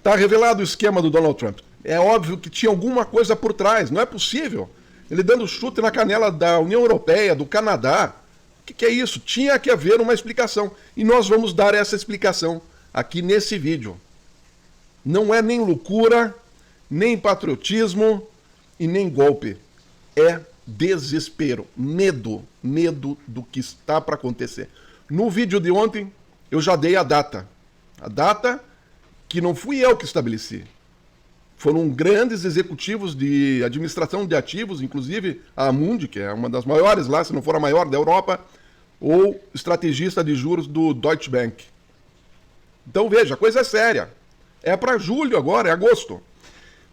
Está revelado o esquema do Donald Trump. É óbvio que tinha alguma coisa por trás, não é possível. Ele dando chute na canela da União Europeia, do Canadá. O que é isso? Tinha que haver uma explicação. E nós vamos dar essa explicação aqui nesse vídeo. Não é nem loucura, nem patriotismo e nem golpe. É desespero, medo do que está para acontecer. No vídeo de ontem, eu já dei a data. A data que não fui eu que estabeleci. Foram grandes executivos de administração de ativos, inclusive a Amundi, que é uma das maiores lá, se não for a maior da Europa, ou estrategista de juros do Deutsche Bank. Então veja, a coisa é séria. É para julho agora, é agosto.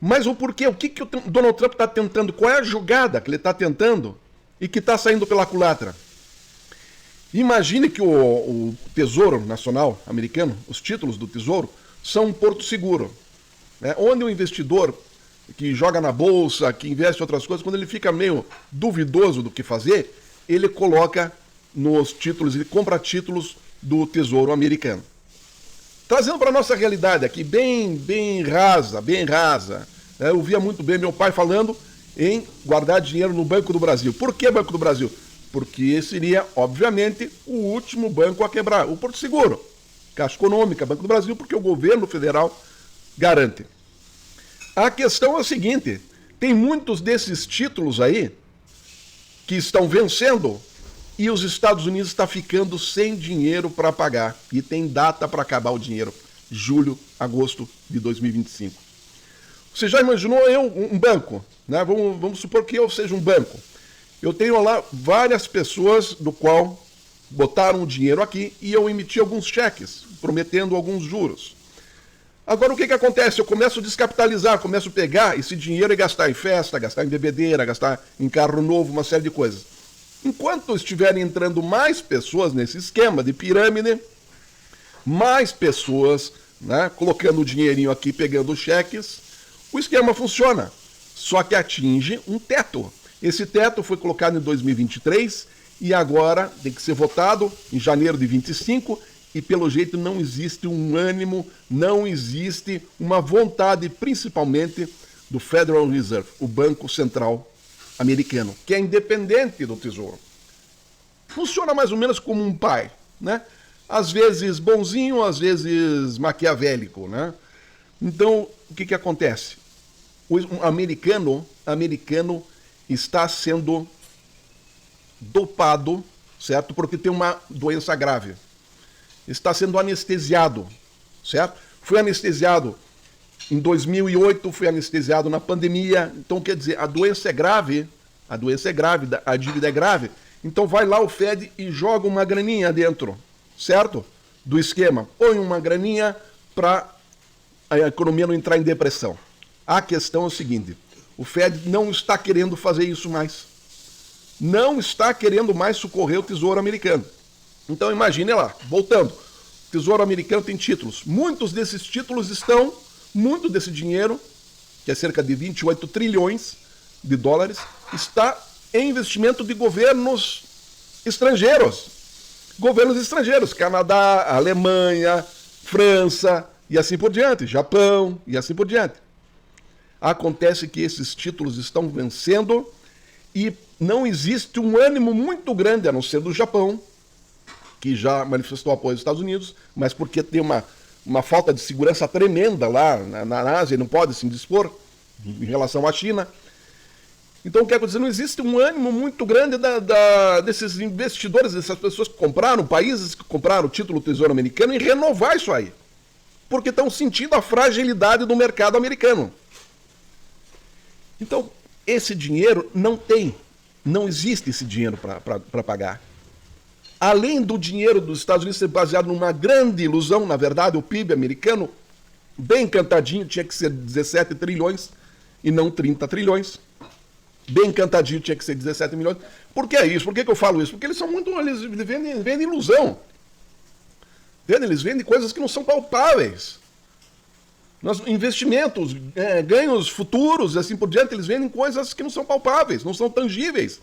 Mas o porquê? O que o Donald Trump está tentando? Qual é a jogada que ele está tentando e que está saindo pela culatra? Imagine que o Tesouro Nacional americano, os títulos do Tesouro, são um porto seguro. Onde o investidor que joga na bolsa, que investe em outras coisas, quando ele fica meio duvidoso do que fazer, ele coloca nos títulos, ele compra títulos do Tesouro americano. Trazendo para a nossa realidade aqui, bem rasa. Eu via muito bem meu pai falando em guardar dinheiro no Banco do Brasil. Por que Banco do Brasil? Porque seria, obviamente, o último banco a quebrar. O Porto Seguro, Caixa Econômica, Banco do Brasil, porque o governo federal garante. A questão é a seguinte, tem muitos desses títulos aí que estão vencendo e os Estados Unidos estão ficando sem dinheiro para pagar. E tem data para acabar o dinheiro, julho, agosto de 2025. Você já imaginou um banco, né? Vamos supor que eu seja um banco. Eu tenho lá várias pessoas do qual botaram o dinheiro aqui e eu emiti alguns cheques, prometendo alguns juros. Agora o que acontece? Eu começo a descapitalizar, começo a pegar esse dinheiro e gastar em festa, gastar em bebedeira, gastar em carro novo, uma série de coisas. Enquanto estiverem entrando mais pessoas nesse esquema de pirâmide, mais pessoas, né, colocando o dinheirinho aqui, pegando cheques, o esquema funciona, só que atinge um teto. Esse teto foi colocado em 2023 e agora tem que ser votado em janeiro de 25 e pelo jeito não existe um ânimo, não existe uma vontade, principalmente do Federal Reserve, o Banco Central americano, que é independente do Tesouro. Funciona mais ou menos como um pai, né? Às vezes bonzinho, às vezes maquiavélico, né? Então, o que acontece? O americano está sendo dopado, certo? Porque tem uma doença grave. Está sendo anestesiado, certo? Foi anestesiado em 2008, foi anestesiado na pandemia. Então, quer dizer, a doença é grave, a dívida é grave. Então vai lá o Fed e joga uma graninha dentro, certo? Do esquema. Põe uma graninha para a economia não entrar em depressão. A questão é o seguinte, o Fed não está querendo fazer isso mais. Não está querendo mais socorrer o Tesouro Americano. Então imagine lá, voltando, o Tesouro Americano tem títulos. Muitos desses títulos estão, muito desse dinheiro, que é cerca de 28 trilhões de dólares, está em investimento de governos estrangeiros. Governos estrangeiros, Canadá, Alemanha, França e assim por diante, Japão e assim por diante. Acontece que esses títulos estão vencendo e não existe um ânimo muito grande, a não ser do Japão, que já manifestou apoio aos Estados Unidos, mas porque tem uma falta de segurança tremenda lá na Ásia, não pode se indispor em relação à China. Então, o que acontece? Não existe um ânimo muito grande desses investidores, dessas pessoas que compraram, países que compraram o título do Tesouro Americano, em renovar isso aí. Porque estão sentindo a fragilidade do mercado americano. Então, esse dinheiro não existe esse dinheiro para pagar. Além do dinheiro dos Estados Unidos ser baseado numa grande ilusão, na verdade, o PIB americano, bem cantadinho, tinha que ser 17 trilhões e não 30 trilhões. Bem cantadinho tinha que ser 17 milhões. Por que é isso? Por que eu falo isso? Porque eles vendem ilusão. Eles vendem coisas que não são palpáveis. Investimentos, ganhos futuros, assim por diante, eles vendem coisas que não são palpáveis, não são tangíveis.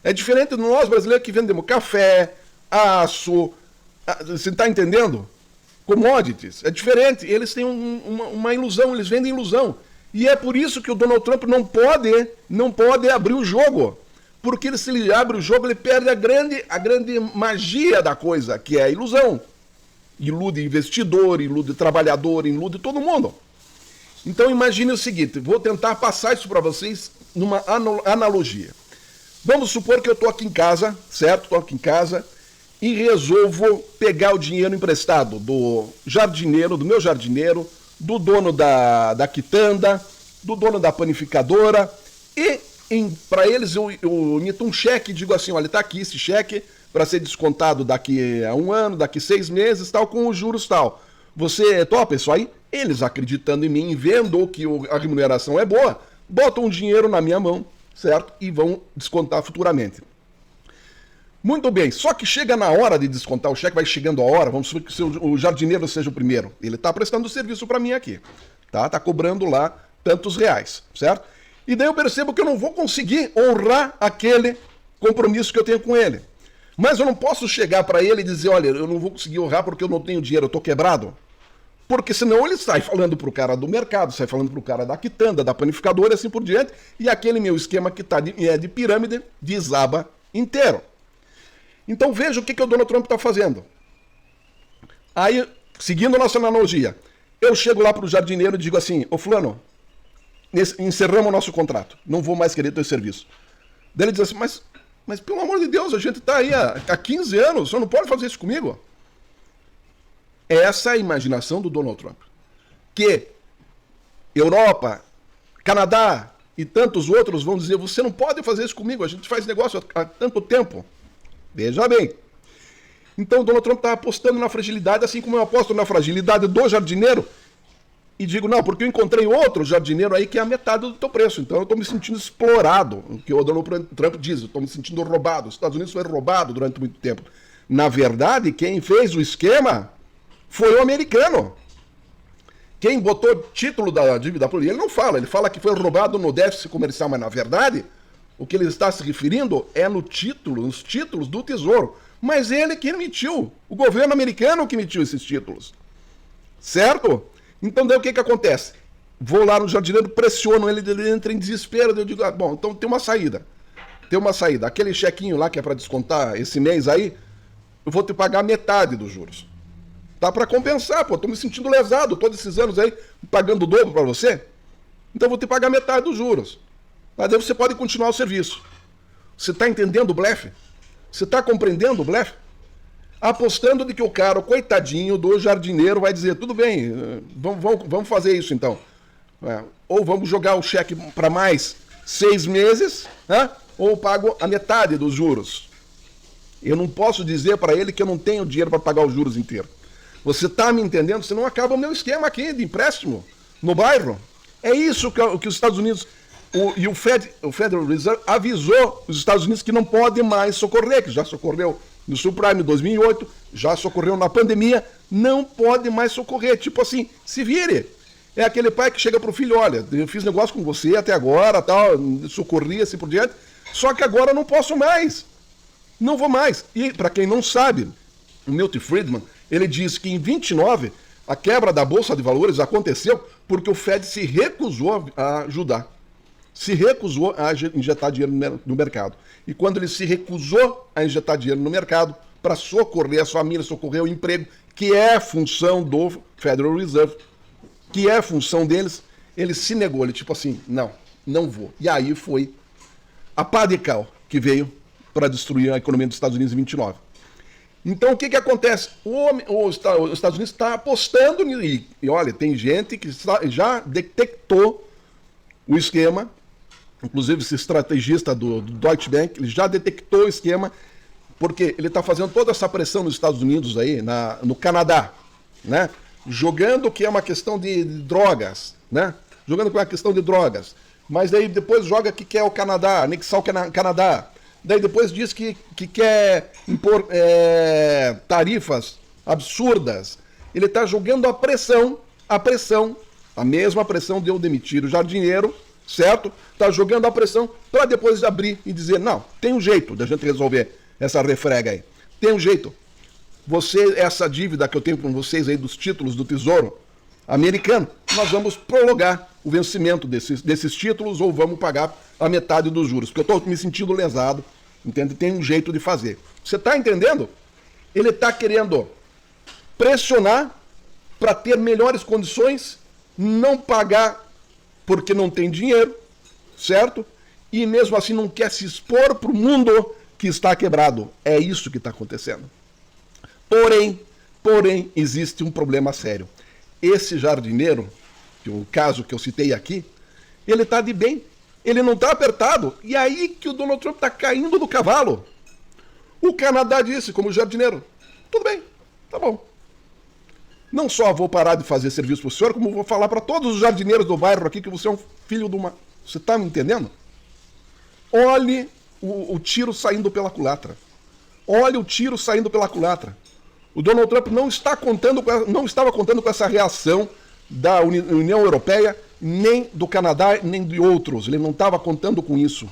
É diferente de nós brasileiros que vendemos café, aço, você está entendendo? commodities. É diferente. Eles têm uma ilusão, eles vendem ilusão. E é por isso que o Donald Trump não pode abrir o jogo. Porque se ele abre o jogo, ele perde a grande magia da coisa, que é a ilusão. Ilude investidor, ilude trabalhador, ilude todo mundo. Então imagine o seguinte, vou tentar passar isso para vocês numa analogia. Vamos supor que eu estou aqui em casa, certo? Estou aqui em casa e resolvo pegar o dinheiro emprestado do jardineiro, do meu jardineiro, do dono da quitanda, do dono da panificadora e para eles eu emito um cheque e digo assim, olha, está aqui esse cheque para ser descontado daqui a 1 ano, daqui 6 meses, tal, com os juros tal. Você topa isso aí? Eles acreditando em mim, vendo que a remuneração é boa, botam o dinheiro na minha mão, certo? E vão descontar futuramente. Muito bem, só que chega na hora de descontar o cheque, vai chegando a hora, vamos supor que o jardineiro seja o primeiro. Ele está prestando serviço para mim aqui, tá? Está cobrando lá tantos reais, certo? E daí eu percebo que eu não vou conseguir honrar aquele compromisso que eu tenho com ele. Mas eu não posso chegar para ele e dizer, olha, eu não vou conseguir honrar porque eu não tenho dinheiro, eu estou quebrado. Porque senão ele sai falando para o cara do mercado, sai falando para o cara da quitanda, da panificadora e assim por diante, e aquele meu esquema que é de pirâmide desaba inteiro. Então veja o que o Donald Trump está fazendo. Aí, seguindo a nossa analogia, eu chego lá para o jardineiro e digo assim, ô fulano, encerramos o nosso contrato, não vou mais querer teu serviço. Daí ele diz assim, mas pelo amor de Deus, a gente está aí há 15 anos, você não pode fazer isso comigo? Essa é a imaginação do Donald Trump. Que Europa, Canadá e tantos outros vão dizer, você não pode fazer isso comigo, a gente faz negócio há tanto tempo. Veja bem. Então o Donald Trump está apostando na fragilidade, assim como eu aposto na fragilidade do jardineiro, e digo, não, porque eu encontrei outro jardineiro aí que é a metade do teu preço. Então eu estou me sentindo explorado, o que o Donald Trump diz, eu estou me sentindo roubado. Os Estados Unidos foi roubado durante muito tempo. Na verdade, quem fez o esquema foi o americano. Quem botou título da dívida pública, ele não fala, ele fala que foi roubado no déficit comercial, mas na verdade, o que ele está se referindo é no título, nos títulos do Tesouro. Mas ele que emitiu, o governo americano que emitiu esses títulos. Certo? Então daí o que acontece? Vou lá no jardineiro, pressiono ele entra em desespero, eu digo, bom, então tem uma saída. Tem uma saída. Aquele chequinho lá que é para descontar esse mês aí, eu vou te pagar metade dos juros. Dá para compensar, pô, tô me sentindo lesado todos esses anos aí, pagando o dobro para você. Então eu vou te pagar metade dos juros. Mas daí você pode continuar o serviço. Você está entendendo o blefe? Você está compreendendo o blefe? Apostando de que o cara, o coitadinho do jardineiro, vai dizer, tudo bem, vamos fazer isso então. Ou vamos jogar o cheque para mais 6 meses, né? Ou pago a metade dos juros. Eu não posso dizer para ele que eu não tenho dinheiro para pagar os juros inteiros. Você está me entendendo? Senão acaba o meu esquema aqui de empréstimo no bairro. É isso que os Estados Unidos... o Federal Reserve avisou os Estados Unidos que não pode mais socorrer, que já socorreu no subprime em 2008, já socorreu na pandemia, não pode mais socorrer. Tipo assim, se vire. É aquele pai que chega pro filho, olha, eu fiz negócio com você até agora, tal, socorri assim por diante, só que agora não posso mais. Não vou mais. E para quem não sabe, o Milton Friedman, ele diz que em 29 a quebra da Bolsa de Valores aconteceu porque o Fed se recusou a ajudar. Se recusou a injetar dinheiro no mercado. E quando ele se recusou a injetar dinheiro no mercado para socorrer as famílias, socorrer o emprego, que é função do Federal Reserve, que é função deles, ele se negou. Ele tipo assim, não vou. E aí foi a pá de cal que veio para destruir a economia dos Estados Unidos em 29. Então o que acontece? Os Estados Unidos está apostando nisso. E olha, tem gente que já detectou o esquema. Inclusive, esse estrategista do Deutsche Bank, ele já detectou o esquema, porque ele está fazendo toda essa pressão nos Estados Unidos aí, no Canadá, né? Jogando que é uma questão de drogas, né? Jogando que é uma questão de drogas. Mas daí depois joga que quer o Canadá, anexar o Canadá. Daí depois diz que quer impor tarifas absurdas. Ele está jogando a mesma pressão de eu demitir o jardineiro, certo? Está jogando a pressão para depois abrir e dizer, não, tem um jeito da gente resolver essa refrega aí. Tem um jeito. essa dívida que eu tenho com vocês aí dos títulos do Tesouro americano, nós vamos prorrogar o vencimento desses títulos ou vamos pagar a metade dos juros, porque eu estou me sentindo lesado, entende? Tem um jeito de fazer. Você está entendendo? Ele está querendo pressionar para ter melhores condições, não pagar porque não tem dinheiro, certo? E mesmo assim não quer se expor para o mundo que está quebrado. É isso que está acontecendo. Porém, existe um problema sério. Esse jardineiro, o caso que eu citei aqui, ele está de bem, ele não está apertado. E aí que o Donald Trump está caindo do cavalo. O Canadá disse, como jardineiro, tudo bem, tá bom. Não só vou parar de fazer serviço para o senhor, como vou falar para todos os jardineiros do bairro aqui que você é um filho de uma... Você está me entendendo? Olhe o tiro saindo pela culatra. Olhe o tiro saindo pela culatra. O Donald Trump não estava contando com essa reação da União Europeia, nem do Canadá, nem de outros. Ele não estava contando com isso.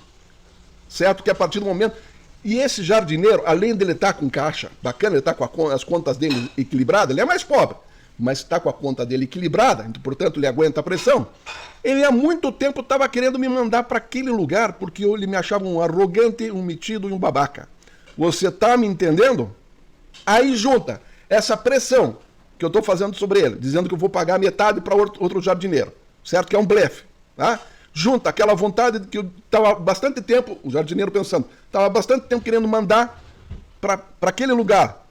Certo? Que a partir do momento... E esse jardineiro, além dele estar com caixa bacana, ele está com as contas dele equilibradas, ele é mais pobre, mas está com a conta dele equilibrada, então, portanto ele aguenta a pressão. Ele há muito tempo estava querendo me mandar para aquele lugar, porque ele me achava um arrogante, um metido e um babaca. Você está me entendendo? Aí junta essa pressão que eu estou fazendo sobre ele, dizendo que eu vou pagar metade para outro jardineiro, certo? Que é um blefe, tá? Junta aquela vontade que eu estava bastante tempo, o jardineiro pensando, estava bastante tempo querendo mandar para aquele lugar.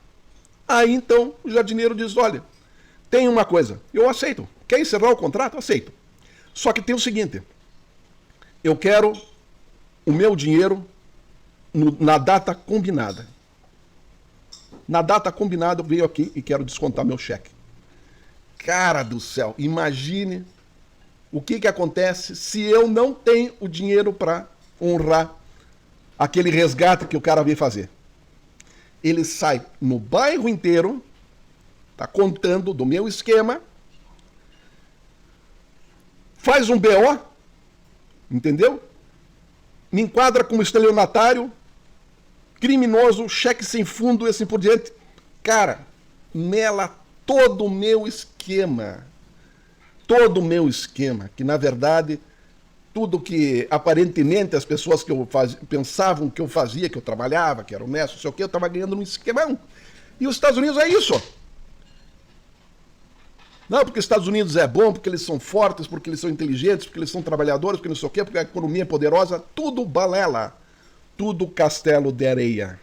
Aí então o jardineiro diz, olha, tem uma coisa, eu aceito, quer encerrar o contrato? Aceito. Só que tem o seguinte, eu quero o meu dinheiro na data combinada. Na data combinada eu venho aqui e quero descontar meu cheque. Cara do céu, imagine o que acontece se eu não tenho o dinheiro para honrar aquele resgate que o cara veio fazer. Ele sai no bairro inteiro, tá contando do meu esquema, faz um BO, entendeu? Me enquadra como estelionatário, criminoso, cheque sem fundo e assim por diante. Cara, mela todo o meu esquema. Todo o meu esquema, que na verdade, tudo que aparentemente as pessoas que eu pensavam que eu fazia, que eu trabalhava, que era honesto, não sei o quê, eu estava ganhando num esquemão. E os Estados Unidos é isso. Não, porque os Estados Unidos é bom, porque eles são fortes, porque eles são inteligentes, porque eles são trabalhadores, porque não sei o quê, porque a economia é poderosa, tudo balela. Tudo castelo de areia.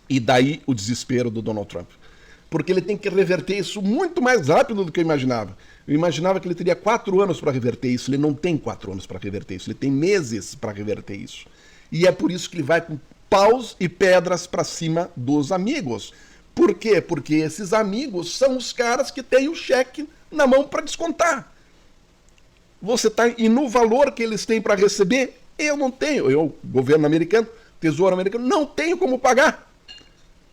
E daí o desespero do Donald Trump. Porque ele tem que reverter isso muito mais rápido do que eu imaginava. Eu imaginava que ele teria 4 anos para reverter isso. Ele não tem 4 anos para reverter isso. Ele tem meses para reverter isso. E é por isso que ele vai com paus e pedras para cima dos amigos. Por quê? Porque esses amigos são os caras que têm o cheque na mão para descontar. Você tá, e no valor que eles têm para receber, eu não tenho. Eu, governo americano, Tesouro americano, não tenho como pagar.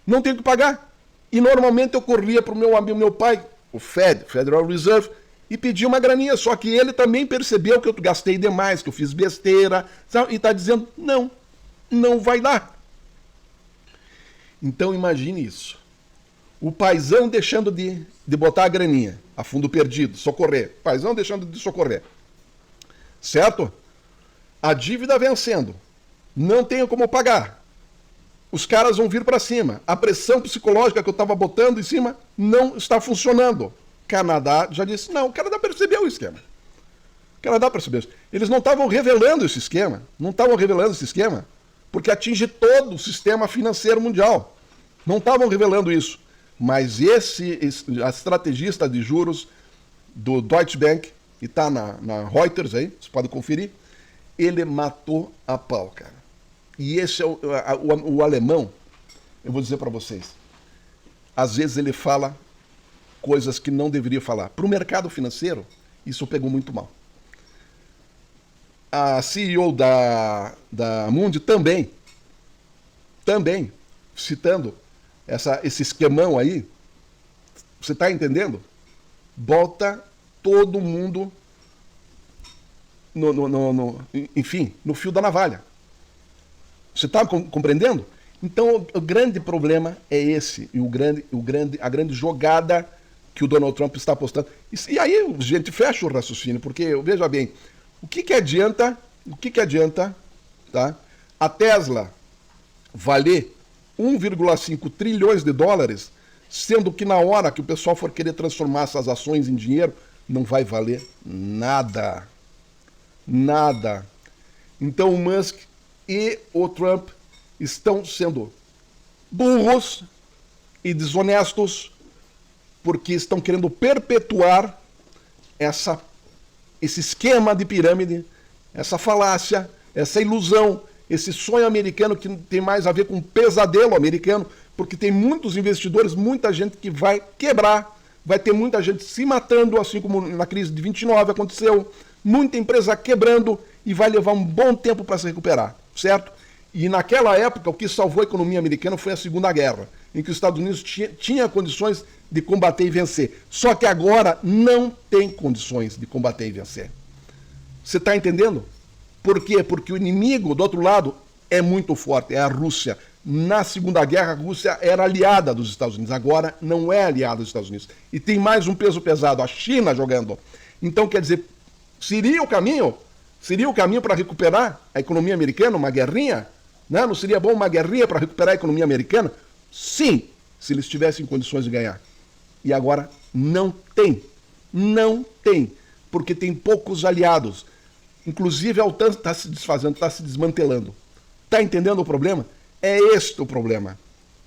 Não tenho que pagar. E normalmente eu corria para o meu amigo, meu pai, o Federal Reserve, e pedia uma graninha. Só que ele também percebeu que eu gastei demais, que eu fiz besteira, sabe? E está dizendo, não vai dar. Então imagine isso. O paizão deixando de botar a graninha a fundo perdido, socorrer. Paizão deixando de socorrer. Certo? A dívida vencendo. Não tenho como pagar. Os caras vão vir para cima. A pressão psicológica que eu estava botando em cima não está funcionando. Canadá já disse, não, o Canadá percebeu o esquema. O Canadá percebeu isso. Eles não estavam revelando esse esquema. Não estavam revelando esse esquema porque atinge todo o sistema financeiro mundial. Não estavam revelando isso. Mas a estrategista de juros do Deutsche Bank, que está na Reuters aí, você pode conferir, ele matou a pau, cara. E esse é o alemão, eu vou dizer para vocês, às vezes ele fala coisas que não deveria falar. Para o mercado financeiro, isso pegou muito mal. A CEO da Mundi também, citando esse esquemão aí, você está entendendo? Bota todo mundo enfim, no fio da navalha. Você está compreendendo? Então, o grande problema é esse, e a grande jogada que o Donald Trump está apostando. E aí a gente fecha o raciocínio, porque, veja bem, o que adianta, tá, a Tesla valer 1,5 trilhões de dólares, sendo que na hora que o pessoal for querer transformar essas ações em dinheiro, não vai valer nada. Nada. Então o Musk e o Trump estão sendo burros e desonestos porque estão querendo perpetuar esse esquema de pirâmide, essa falácia, essa ilusão, esse sonho americano que tem mais a ver com um pesadelo americano, porque tem muitos investidores, muita gente que vai quebrar, vai ter muita gente se matando, assim como na crise de 29 aconteceu, muita empresa quebrando e vai levar um bom tempo para se recuperar, certo? E naquela época, o que salvou a economia americana foi a Segunda Guerra, em que os Estados Unidos tinha condições de combater e vencer. Só que agora não tem condições de combater e vencer. Você está entendendo? Por quê? Porque o inimigo do outro lado é muito forte, é a Rússia. Na Segunda Guerra, a Rússia era aliada dos Estados Unidos, agora não é aliada dos Estados Unidos. E tem mais um peso pesado, a China jogando. Então, quer dizer, seria o caminho para recuperar a economia americana, uma guerrinha? Não seria bom uma guerrinha para recuperar a economia americana? Sim, se eles tivessem condições de ganhar. E agora não tem. Não tem. Porque tem poucos aliados. Inclusive a OTAN está se desfazendo, está se desmantelando. Está entendendo o problema? É este o problema.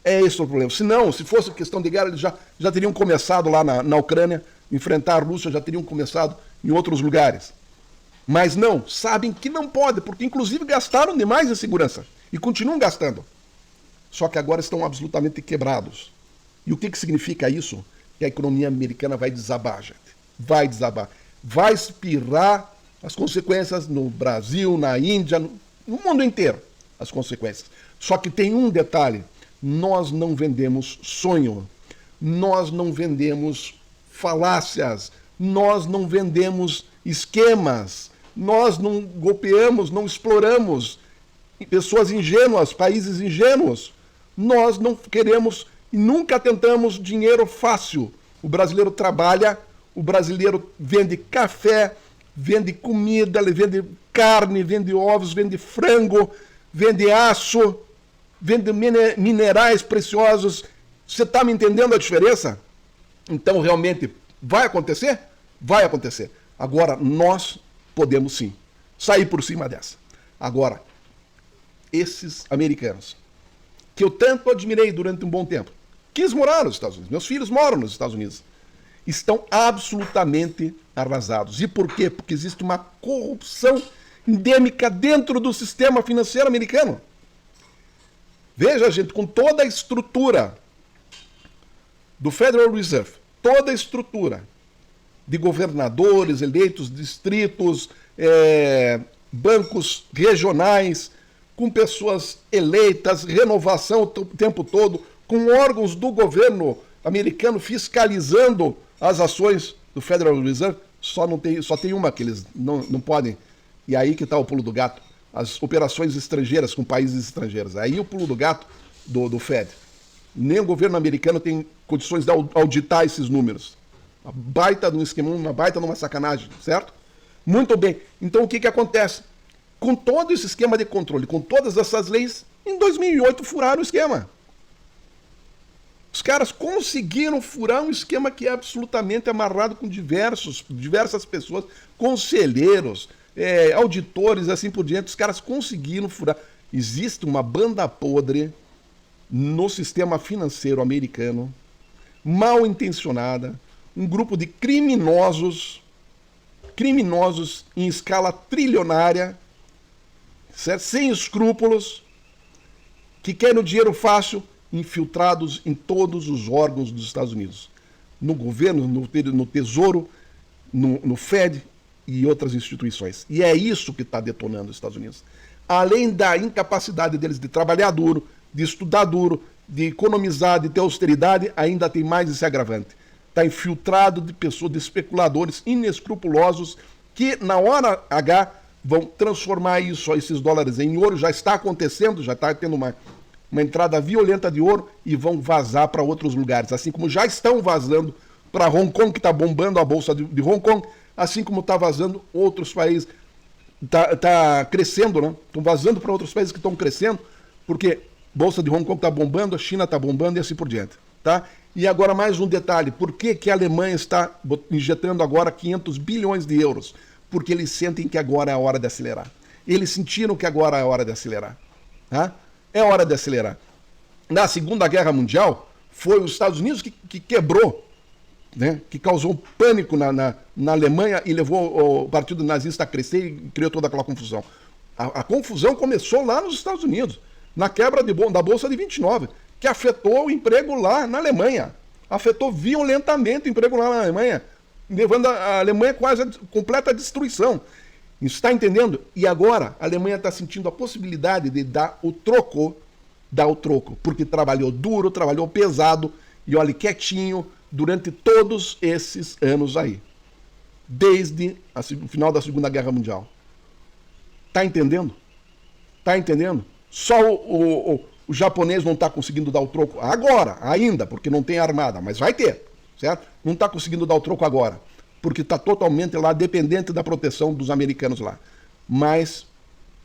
É este o problema. Se não, se fosse questão de guerra, eles já teriam começado lá na Ucrânia, enfrentar a Rússia, já teriam começado em outros lugares. Mas não, sabem que não pode, porque inclusive gastaram demais em segurança. E continuam gastando. Só que agora estão absolutamente quebrados. E o que significa isso? Que a economia americana vai desabar, gente. Vai desabar. Vai espirrar as consequências no Brasil, na Índia, no mundo inteiro. As consequências. Só que tem um detalhe. Nós não vendemos sonho. Nós não vendemos falácias. Nós não vendemos esquemas. Nós não golpeamos, não exploramos pessoas ingênuas, países ingênuos. Nós não queremos e nunca tentamos dinheiro fácil. O brasileiro trabalha, o brasileiro vende café, vende comida, ele vende carne, vende ovos, vende frango, vende aço, vende minerais preciosos. Você está me entendendo a diferença? Então, realmente, vai acontecer? Vai acontecer. Agora, nós podemos sim sair por cima dessa. Agora, esses americanos, que eu tanto admirei durante um bom tempo, quis morar nos Estados Unidos, meus filhos moram nos Estados Unidos, estão absolutamente arrasados. E por quê? Porque existe uma corrupção endêmica dentro do sistema financeiro americano. Veja, gente, com toda a estrutura do Federal Reserve, toda a estrutura de governadores eleitos, distritos, bancos regionais, com pessoas eleitas, renovação o tempo todo, com órgãos do governo americano fiscalizando as ações do Federal Reserve, só tem uma que eles não podem. E aí que está o pulo do gato. As operações estrangeiras com países estrangeiros. Aí o pulo do gato do Fed. Nem o governo americano tem condições de auditar esses números. Uma baita de um esquema, uma baita de uma sacanagem, certo? Muito bem. Então o que acontece? Com todo esse esquema de controle, com todas essas leis, em 2008 furaram o esquema. Os caras conseguiram furar um esquema que é absolutamente amarrado com diversas pessoas, conselheiros, auditores, assim por diante. Os caras conseguiram furar. Existe uma banda podre no sistema financeiro americano, mal intencionada, um grupo de criminosos em escala trilionária, certo? Sem escrúpulos, que querem o dinheiro fácil, infiltrados em todos os órgãos dos Estados Unidos. No governo, no Tesouro, no Fed e outras instituições. E é isso que está detonando os Estados Unidos. Além da incapacidade deles de trabalhar duro, de estudar duro, de economizar, de ter austeridade, ainda tem mais esse agravante. Está infiltrado de pessoas, de especuladores inescrupulosos que, na hora H, vão transformar esses dólares em ouro. Já está acontecendo, já está tendo uma entrada violenta de ouro e vão vazar para outros lugares, assim como já estão vazando para Hong Kong, que está bombando a bolsa de Hong Kong, assim como está vazando outros países, está crescendo, né? Estão vazando para outros países que estão crescendo, porque a bolsa de Hong Kong está bombando, a China está bombando e assim por diante, tá? E agora mais um detalhe, por que a Alemanha está injetando agora 500 bilhões de euros? Porque eles sentem que agora é a hora de acelerar. Eles sentiram que agora é a hora de acelerar. Tá? É hora de acelerar. Na Segunda Guerra Mundial, foi os Estados Unidos que quebrou, né? Que causou pânico na Alemanha e levou o partido nazista a crescer e criou toda aquela confusão. A confusão começou lá nos Estados Unidos, na quebra da Bolsa de 29, que afetou o emprego lá na Alemanha. Afetou violentamente o emprego lá na Alemanha, levando a Alemanha quase a completa destruição. Está entendendo? E agora a Alemanha está sentindo a possibilidade de dar o troco, porque trabalhou duro, trabalhou pesado e olha, quietinho durante todos esses anos aí, desde o final da Segunda Guerra Mundial. Tá entendendo? Tá entendendo? Só o japonês não está conseguindo dar o troco agora, ainda, porque não tem armada, mas vai ter, certo? Não está conseguindo dar o troco agora, porque está totalmente lá dependente da proteção dos americanos lá. Mas,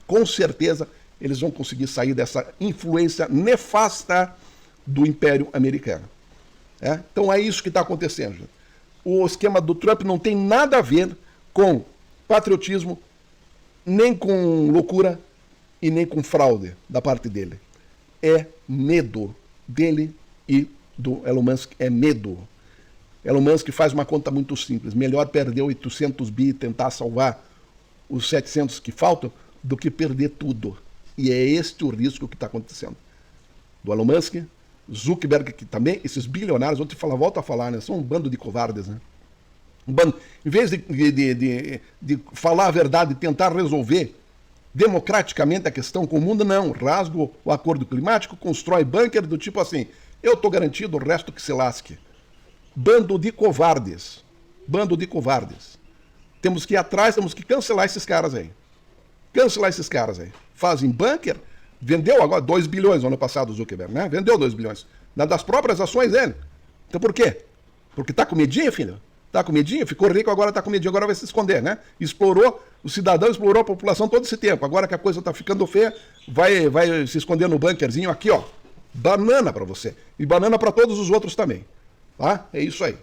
com certeza, eles vão conseguir sair dessa influência nefasta do Império Americano. Então é isso que está acontecendo. Gente. O esquema do Trump não tem nada a ver com patriotismo, nem com loucura e nem com fraude da parte dele. É medo dele e do Elon Musk, é medo. Elon Musk faz uma conta muito simples. Melhor perder 800 bi e tentar salvar os 700 que faltam do que perder tudo. E é este o risco que está acontecendo. Do Elon Musk, Zuckerberg, que também, esses bilionários, ontem volta a falar, né? São um bando de covardes, né? Em vez de falar a verdade e tentar resolver democraticamente a questão com o mundo, não. Rasga o acordo climático, constrói bunker do tipo assim, eu estou garantido, o resto que se lasque. Bando de covardes. Bando de covardes. Temos que ir atrás, temos que cancelar esses caras aí. Cancelar esses caras aí. Fazem bunker, vendeu agora 2 bilhões no ano passado o Zuckerberg, né? Vendeu 2 bilhões. Das próprias ações dele. Então por quê? Porque tá com medinho, filho? Tá com medinho? Ficou rico, agora tá com medinho, agora vai se esconder, né? Explorou, o cidadão explorou a população todo esse tempo. Agora que a coisa tá ficando feia, vai se esconder no bunkerzinho aqui, ó. Banana para você. E banana para todos os outros também. Tá? É isso aí.